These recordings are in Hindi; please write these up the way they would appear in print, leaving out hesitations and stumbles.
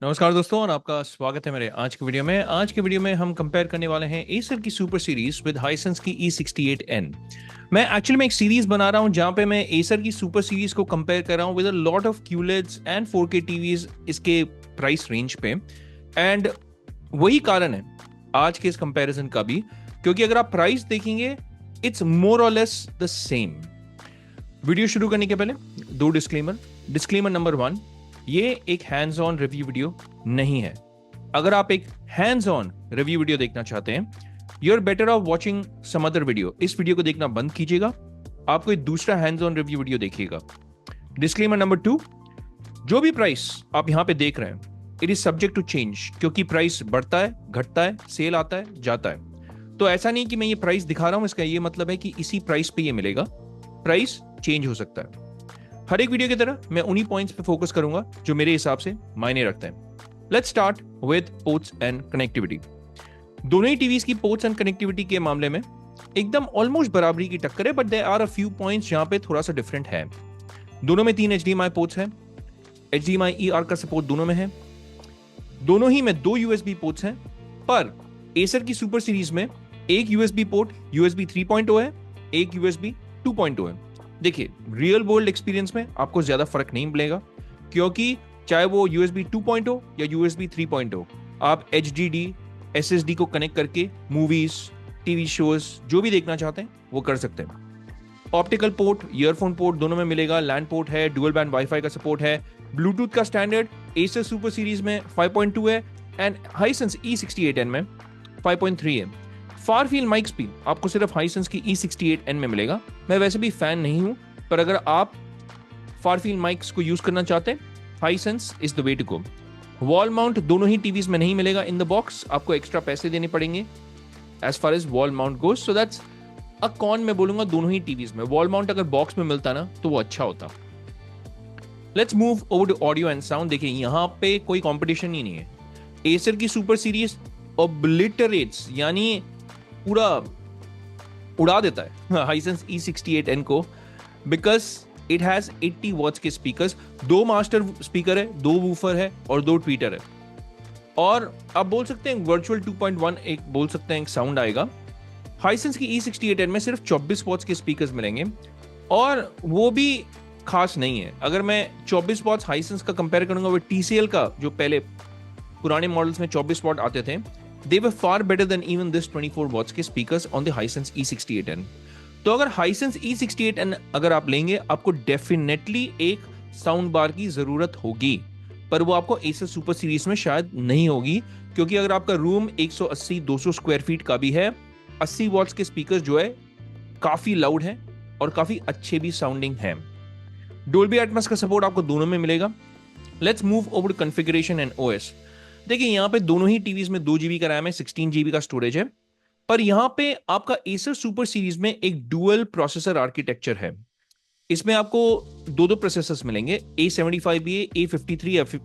नमस्कार दोस्तों और आपका स्वागत है मेरे आज के वीडियो में हम कंपेयर करने वाले हैं एसर की सुपर सीरीज विद हाइसेंस की E68N। मैं एक्चुअली में एक सीरीज बना रहा हूं जहां पे मैं एसर की सुपर सीरीज को कंपेयर कर रहा हूं with a lot of QLEDs and 4K TVs इसके प्राइस रेंज पे। एंड वही कारण है आज के इस कंपैरिजन का भी, क्योंकि अगर आप प्राइस देखेंगे इट्स मोर और लेस द सेम। वीडियो शुरू करने के पहले दो डिस्क्लेमर नंबर 1, ये एक हैंड्स ऑन रिव्यू वीडियो नहीं है। अगर आप एक हैंड्स ऑन रिव्यू वीडियो देखना चाहते हैं, you are better off watching some other video. इस वीडियो को देखना बंद कीजिएगा, आप कोई दूसरा हैंड्स ऑन रिव्यू वीडियो देखिएगा। डिस्क्लेमर नंबर 2, जो भी प्राइस आप यहां पे देख रहे हैं it is subject to change, क्योंकि प्राइस बढ़ता है, घटता है, सेल आता है, जाता है। तो ऐसा नहीं कि मैं ये प्राइस दिखा रहा हूं इसका ये मतलब है कि इसी प्राइस पे ये मिलेगा। प्राइस चेंज हो सकता है। हर एक वीडियो की तरह मैं उन्हीं पॉइंट्स पे फोकस करूंगा जो मेरे हिसाब से मायने रखते हैं। Let's start with ports and connectivity. दोनों ही टीवीज की पोर्ट्स एंड कनेक्टिविटी के मामले में एकदम ऑलमोस्ट बराबरी की टक्कर है, but there are a few points जहां पे थोड़ा सा डिफरेंट है। दोनों में 3 HDMI पोर्ट्स हैं, HDMI ER का सपोर्ट दोनों में है। दोनों ही में 2 USB पोर्ट्स हैं, पर एसर की सुपर सीरीज में एक USB पोर्ट USB 3.0 है, एक USB 2.0 है। देखिए, रियल वर्ल्ड एक्सपीरियंस में आपको ज्यादा फर्क नहीं मिलेगा, क्योंकि चाहे वो USB 2.0 या USB 3.0, आप HDD SSD को कनेक्ट करके मूवीज, टीवी शोज जो भी देखना चाहते हैं वो कर सकते हैं। ऑप्टिकल पोर्ट, ईयरफोन पोर्ट दोनों में मिलेगा, लैंड पोर्ट है, डुअल बैंड वाईफाई का सपोर्ट है। ब्लूटूथ का स्टैंडर्ड एसर सुपर सीरीज में 5.2 है एंड हाइसेंस E68N में 5.3 है। फार फील्ड माइक्स भी आपको सिर्फ हाइसेंस की E68N में मिलेगा। मैं वैसे भी फैन नहीं हूं, पर अगर आप फार फील्ड माइक्स को यूज करना चाहते हैं, Hisense is the way to go. Wall mount दोनों ही टीवीज में नहीं मिलेगा इन द बॉक्स, आपको एक्स्ट्रा पैसे देने पड़ेंगे as far as wall mount goes. So that's a con मैं बोलूंगा दोनों ही टीवीज में। वॉल माउंट अगर बॉक्स में मिलता ना तो वो अच्छा होता। Let's move over to audio and sound. देखिए, यहां पे कोई कॉम्पिटिशन ही नहीं है। एसर की सुपर सीरीज ओब्लिटरेट्स यानी पूरा उड़ा देता है हाइसेंस E68N को, बिकॉज इट हैज 80 वॉट्स के स्पीकर्स, 2 मास्टर स्पीकर है, 2 वूफर है और 2 ट्वीटर है। और आप बोल सकते हैं वर्चुअल 2.1 एक बोल सकते हैं एक साउंड आएगा। हाइसेंस की E68N में सिर्फ 24 वॉट्स के स्पीकर्स मिलेंगे और वो भी खास नहीं है। अगर मैं 24 वॉट्स हाइसेंस का कंपेयर करूंगा वो TCL का, जो पहले पुराने मॉडल्स में 24 वॉट आते थे, they were far better than even this 24 watts के speakers on the Hisense E68N। तो अगर Hisense E68N अगर आप लेंगे, आपको डेफिनेटली एक साउंड बार की जरूरत होगी, पर वो आपको Acer सुपर सीरीज में शायद नहीं होगी, क्योंकि अगर आपका रूम 180-200 स्क्वायर फीट का भी है, 80 वॉट्स के स्पीकर जो है काफी लाउड है और काफी अच्छे भी साउंडिंग है। डोल्बी एटमॉस का सपोर्ट आपको दोनों में मिलेगा। Let's move over to configuration and OS। देखिए, यहां पे दोनों ही टीवीज में 2 GB का रैम है, 16 GB का स्टोरेज है, पर यहां पे आपका एसर सुपर सीरीज में एक डुअल प्रोसेसर आर्किटेक्चर है। इसमें आपको दो प्रोसेसर्स मिलेंगे, A75 भी है, A53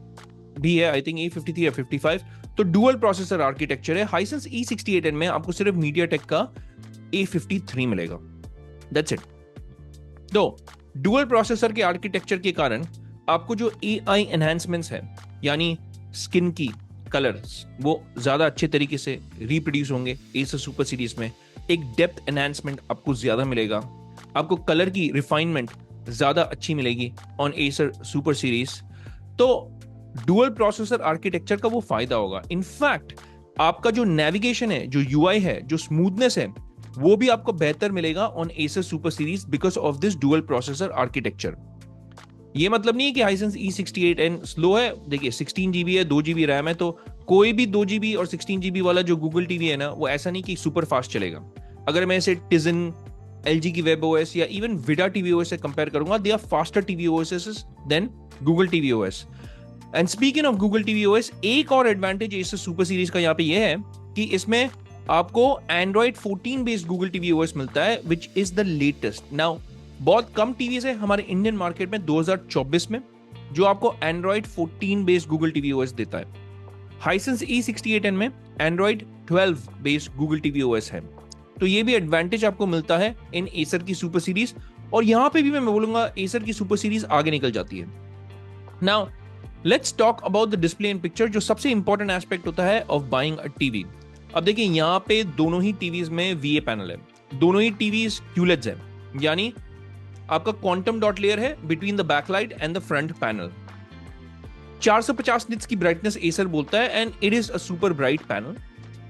भी है, आई थिंक A53 या 55। तो डुअल प्रोसेसर आर्किटेक्चर है। हाइसेंस E68N में आपको सिर्फ मीडियाटेक का A53 मिलेगा, दैट्स इट। तो डुअल प्रोसेसर के आर्किटेक्चर के कारण आपको जो AI एनहांसमेंट्स है, यानी स्किन की कलर्स, वो ज्यादा अच्छे तरीके से रिप्रोड्यूस होंगे एसर सुपर सीरीज में। एक डेप्थ एनहांसमेंट आपको ज्यादा मिलेगा, आपको कलर की रिफाइनमेंट ज्यादा अच्छी मिलेगी ऑन एसर सुपर सीरीज। तो डुअल प्रोसेसर आर्किटेक्चर का वो फायदा होगा। इनफैक्ट आपका जो नेविगेशन है, जो UI है, जो स्मूथनेस है, वो भी आपको बेहतर मिलेगा on Acer super series because of this dual processor architecture. ये मतलब नहीं है कि हाइसेंस E68N स्लो है। देखिए, 16 GB है, 2 GB रैम है, तो कोई भी 2 GB और 16 GB वाला जो गूगल टीवी है ना, वो ऐसा नहीं कि सुपर फास्ट चलेगा। अगर मैं इसे टिजन, LG की वेब OS या इवन विडा टीवी OS से कंपेयर करूंगा, they are faster TV OS than Google TV OS। And speaking of Google TV OS, एक और एडवांटेज इस सुपर सीरीज का यहाँ पे ये है कि इसमें आपको Android 14 based Google TV OS मिलता है, which is the latest. Now बहुत कम टीवीज है हमारे इंडियन मार्केट में 2024 में जो आपको Android 14 based Google TV OS देता है। हाइसेंस E68N में Android 12 based Google TV OS है। तो ये भी एडवांटेज आपको मिलता है इन एसर की सुपर सीरीज, और यहां पे भी मैं बोलूंगा एसर की सुपर सीरीज आगे निकल जाती है। Now let's talk about the display and picture, जो सबसे इंपॉर्टेंट एस्पेक्ट होता है ऑफ बाइंग अ टीवी। अब देखिए यहाँ पे दोनों ही टीवीज में वीए पैनल है, दोनों ही टीवीज क्यूलेड्स है, यानी आपका क्वांटम डॉट लेयर है between the backlight and the front panel. 450 nits की ब्राइटनेस एसर बोलता है and it is a super bright panel.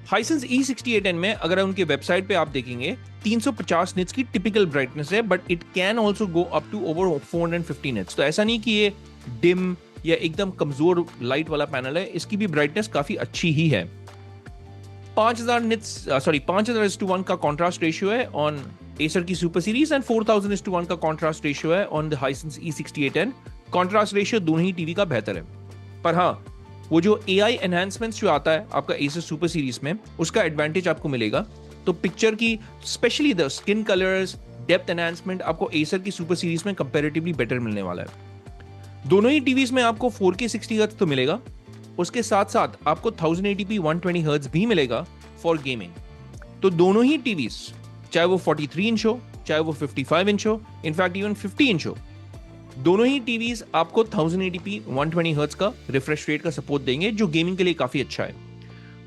Hisense E68N में अगर उनके वेबसाइट पे आप देखेंगे 350 निट्स की टिपिकल ब्राइटनेस है, but it can also go up to over 450 nits. तो ऐसा नहीं कि ये डिम या एकदम कमजोर लाइट वाला पैनल है, इसकी भी ब्राइटनेस काफी अच्छी ही है। 5000:1 का कॉन्ट्रास्ट रेशियो है ऑन एसर की सुपर सीरीज एंड 4000:1 का कॉन्ट्रास्ट रेशियो है on the Hisense E68N। Contrast ratio दोनों ही टीवी का बेहतर है, पर हाँ वो जो AI एनहांसमेंट्स जो आता है आपका एसर सुपर सीरीज में, उसका एडवांटेज आपको मिलेगा। तो पिक्चर की specially the skin colours, depth enhancement आपको एसर की सुपर सीरीज में कंपैरेटिवली बेटर मिलने वाला है। दोनों ही टीवीज में आपको 4K 60 हर्ट्ज तो मिलेगा, उसके साथ साथ आपको 1080p 120 हर्ट्ज भी मिलेगा फॉर गेमिंग। तो दोनों ही टीवीज, चाहे वो 43 इंच हो, चाहे वो 55 इंच हो, इनफैक्ट इवन 50 इंच हो, दोनों ही टीवीज आपको 1080p 120 हर्ट्ज का रिफ्रेश रेट का सपोर्ट देंगे, जो गेमिंग के लिए काफी अच्छा है।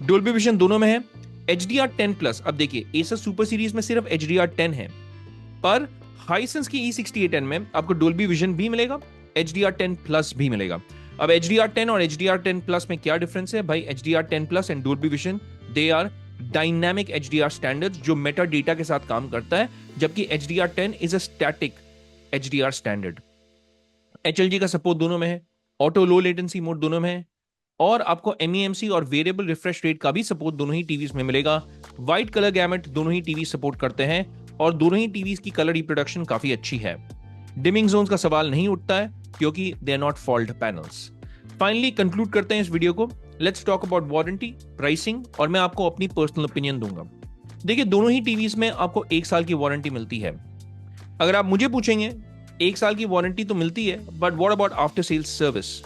डोल्बी विजन दोनों में है। HDR10+, अब देखिए एसर सुपर सीरीज में सिर्फ HDR10 है, पर हाइसेंस की E68N में आपको डोल्बी विजन भी मिलेगा, HDR10+ भी मिलेगा। अब HDR10 और HDR10+ में क्या डिफरेंस है भाई? HDR10+ and Dolby Vision, they are dynamic HDR standards जो मेटा डेटा के साथ काम करता है, जबकि HDR10 is a static HDR standard. HLG का सपोर्ट दोनों में है, ऑटो लो लेटेंसी मोड दोनों में है, और आपको MEMC और वेरिएबल रिफ्रेश रेट का भी सपोर्ट दोनों ही टीवीज में मिलेगा। वाइट कलर गैमेट दोनों ही टीवी सपोर्ट करते हैं और दोनों ही टीवीज की कलर रिप्रोडक्शन काफी अच्छी है। डिमिंग जोन्स का सवाल नहीं उठता है क्योंकि they are not fault panels. Finally conclude करते हैं इस वीडियो को। Let's talk about warranty, pricing, और मैं आपको अपनी पर्सनल ओपिनियन दूंगा। देखिए दोनों ही टीवीज में आपको 1 साल की वारंटी मिलती है। अगर आप मुझे पूछेंगे 1 साल की वारंटी तो मिलती है, but what about after sales service?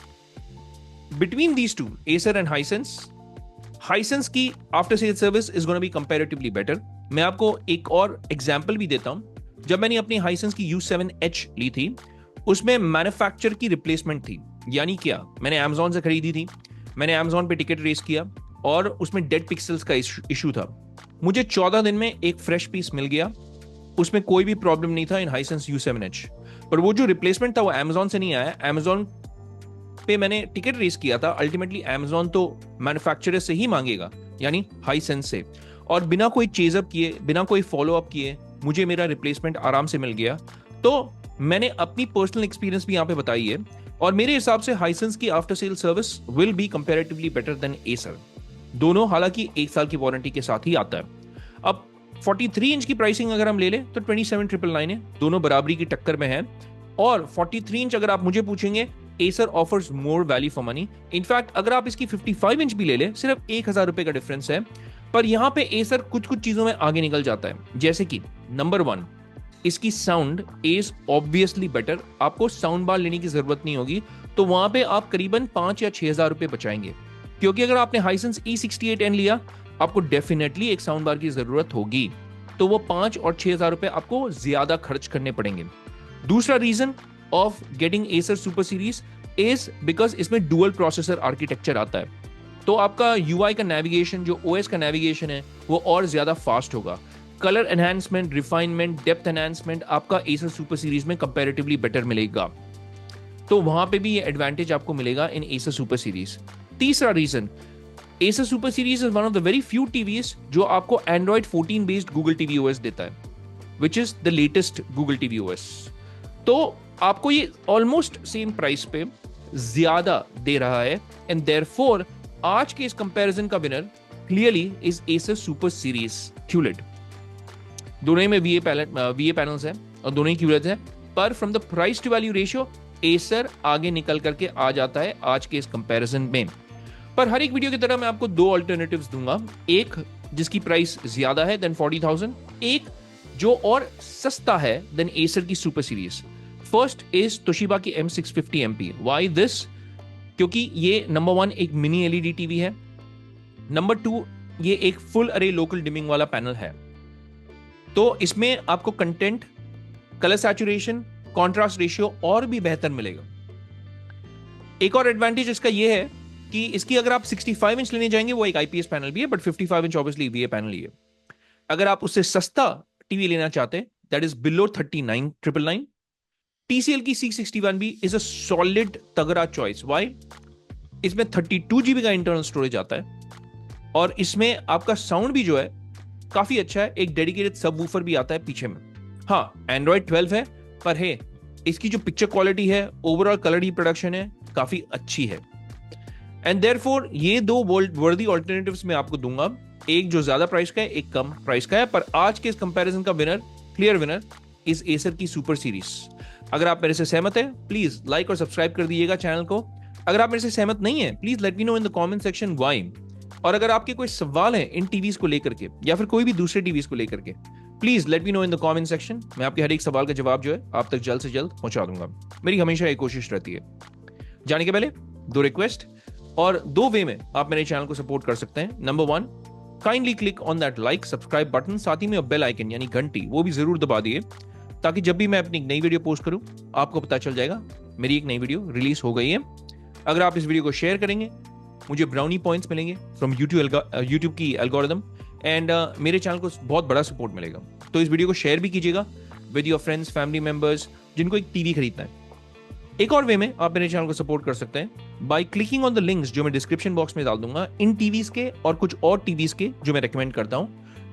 Between these two, Acer and Hisense की after sales service is gonna be comparatively better. मैं आपको एक और एग्जांपल भी देता हूं। जब मैंने अपनी हाइसेंस की U7H ली थी, उसमें मैन्युफैक्चर की रिप्लेसमेंट थी। यानी क्या, मैंने Amazon से खरीदी थी, मैंने Amazon पे टिकट रेस किया और उसमें डेड पिक्सल्स का इशू था। मुझे 14 दिन में एक फ्रेश पीस मिल गया, उसमें कोई भी प्रॉब्लम नहीं था इन हाइसेंस U7H। पर वो जो रिप्लेसमेंट था वो Amazon से नहीं आया, Amazon पे मैंने टिकट रेस किया था। अल्टीमेटली Amazon तो मैन्युफैक्चरर से ही मांगेगा, यानी हाइसेंस से, और बिना कोई चेजअप किए, बिना कोई फॉलो अप किए मुझे मेरा रिप्लेसमेंट आराम से मिल गया। तो मैंने अपनी पर्सनल एक्सपीरियंस भी यहाँ पे बताई है, और मेरे हिसाब से हाइसेंस की after sale service will be comparatively better than Acer. दोनों हालांकि 1 साल की वारंटी के साथ ही आता है। अब 43 इंच की प्राइसिंग अगर हम ले लें तो 27,999 है, दोनों बराबरी की टक्कर में है। और 43 इंच अगर आप मुझे पूछेंगे, Acer offers more value for money. In fact अगर आप इसकी 55 इंच भी ले लें, सिर्फ 1,000 रुपए का डिफरेंस है, पर यहां पे एसर कुछ कुछ चीजों में आगे निकल जाता है। जैसे कि नंबर 1, इसकी साउंड इज ऑब्वियसली बेटर। आपको साउंड बार लेने की जरूरत नहीं होगी, तो वहां पे आप करीबन 5 या 6,000 रुपए बचाएंगे। क्योंकि अगर आपने हाइसेंस E68N लिया, आपको डेफिनेटली एक साउंड बार की जरूरत होगी, तो वो 5 और 6,000 रुपए आपको ज्यादा खर्च करने पड़ेंगे। दूसरा reason of getting Acer super series is because इसमें डुअल प्रोसेसर आर्किटेक्चर आता है, तो आपका UI का नेविगेशन, जो OS का नेविगेशन है, वो और ज्यादा फास्ट होगा। Colour enhancement, refinement, depth enhancement आपका एसर सुपर सीरीज में कंपैरेटिवली बेटर मिलेगा, तो वहां पे भी ये एडवांटेज आपको मिलेगा इन एसर सुपर सीरीज। तीसरा reason, Acer super series is one of the very few TVs जो आपको Android 14 based Google TV OS देता है, which is the latest Google TV OS। तो आपको ये ऑलमोस्ट सेम प्राइस पे ज्यादा दे रहा है, एंड देयरफॉर आज के इस कंपैरिजन का winner clearly is Acer super series QLED। दोनों में VA पैनल्स हैं और दोनों ही QLED हैं, पर from the price to value ratio Acer आगे निकल करके आ जाता है आज के इस कंपैरिजन में। पर हर एक वीडियो की तरह मैं आपको 2 अल्टरनेटिव्स दूंगा, एक जिसकी प्राइस ज्यादा है देन 40,000, एक जो और सस्ता है देन एसर की super series. First is Toshiba की M650 MP। Why this? क्योंकि ये नंबर 1 एक मिनी LED टीवी है, नंबर 2 ये एक फुल अरे लोकल डिमिंग वाला पैनल है, तो इसमें आपको content, colour saturation, contrast ratio और भी बेहतर मिलेगा। एक और एडवांटेज इसका ये है कि इसकी अगर आप 65 इंच लेने जाएंगे वो एक आईपीएस पैनल भी है, but 55 inch obviously EVA panel ही है। अगर आप उससे सस्ता टीवी लेना चाहते हैं, दैट इज बिलो 39,999, TCL की C61 भी इज अ सॉलिड तगड़ा चॉइस। वाई? इसमें 32 GB का इंटरनल स्टोरेज आता है और इसमें आपका साउंड भी जो है काफी अच्छा है। एक डेडिकेटेड सबवूफर भी आता है पीछे में। हाँ, एंड्रॉइड 12 है, पर है इसकी जो पिक्चर क्वालिटी है, ओवरऑल कलर रिप्रोडक्शन है, काफी अच्छी है। एंड देयरफॉर ये दो वर्दी ऑल्टरनेटिव्स मैं आपको दूंगा, एक जो ज्यादा प्राइस का है, एक कम प्राइस का है। पर आज के इस कंपैरिजन का winner, clear winner, is Acer की सुपर सीरीज। अगर आप मेरे से सहमत है, प्लीज लाइक और सब्सक्राइब कर दीजिएगा चैनल को। अगर आप मेरे से सहमत नहीं है, please let me know in the comment section why. और अगर आपके कोई सवाल है इन टीवीज को लेकर के या फिर कोई भी दूसरे टीवीज को लेकर के, please let me know in the comment section. मैं आपके हर एक सवाल का जवाब जो है आप तक जल्द से जल्द पहुंचा दूंगा। मेरी हमेशा एक कोशिश रहती है। जाने के पहले दो रिक्वेस्ट, और दो वे में आप मेरे चैनल को सपोर्ट कर सकते हैं। Number 1, kindly click on that like subscribe button, साथ ही में बेल आइकन यानी घंटी वो भी जरूर दबा दिए, ताकि जब भी मैं अपनी नई वीडियो पोस्ट करूं आपको पता चल जाएगा मेरी एक नई वीडियो रिलीज हो गई है। अगर आप इस वीडियो को शेयर करेंगे, मुझे ब्राउनी पॉइंट्स मिलेंगे फ्रॉम यूट्यूब की एल्गोरिदम, एंड मेरे चैनल को बहुत बड़ा सपोर्ट मिलेगा। तो इस वीडियो को शेयर भी कीजिएगा with your friends, family members जिनको एक टीवी खरीदना है। एक और वे में आप मेरे चैनल को सपोर्ट कर सकते हैं by clicking on the links जो मैं डिस्क्रिप्शन बॉक्स में डाल दूंगा, इन टीवीज के और कुछ और टीवीज के जो मैं रेकमेंड करता हूं।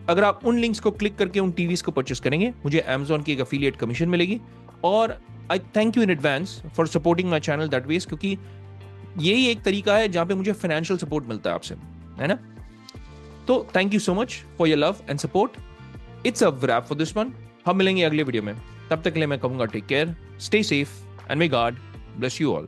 अगर आप उन लिंक्स को क्लिक करके उन टीवीज को परचेस करेंगे, मुझे Amazon की एक एफिलिएट कमीशन मिलेगी। और I thank you in advance for supporting my channel that ways, क्योंकि यही एक तरीका है जहां पे मुझे फाइनेंशियल सपोर्ट मिलता है आपसे, है ना। तो thank you so much for your love and support. It's a rap for this one. हम मिलेंगे अगले वीडियो में, तब तक के लिए मैं कहूंगा take care, stay safe, and may God bless you all.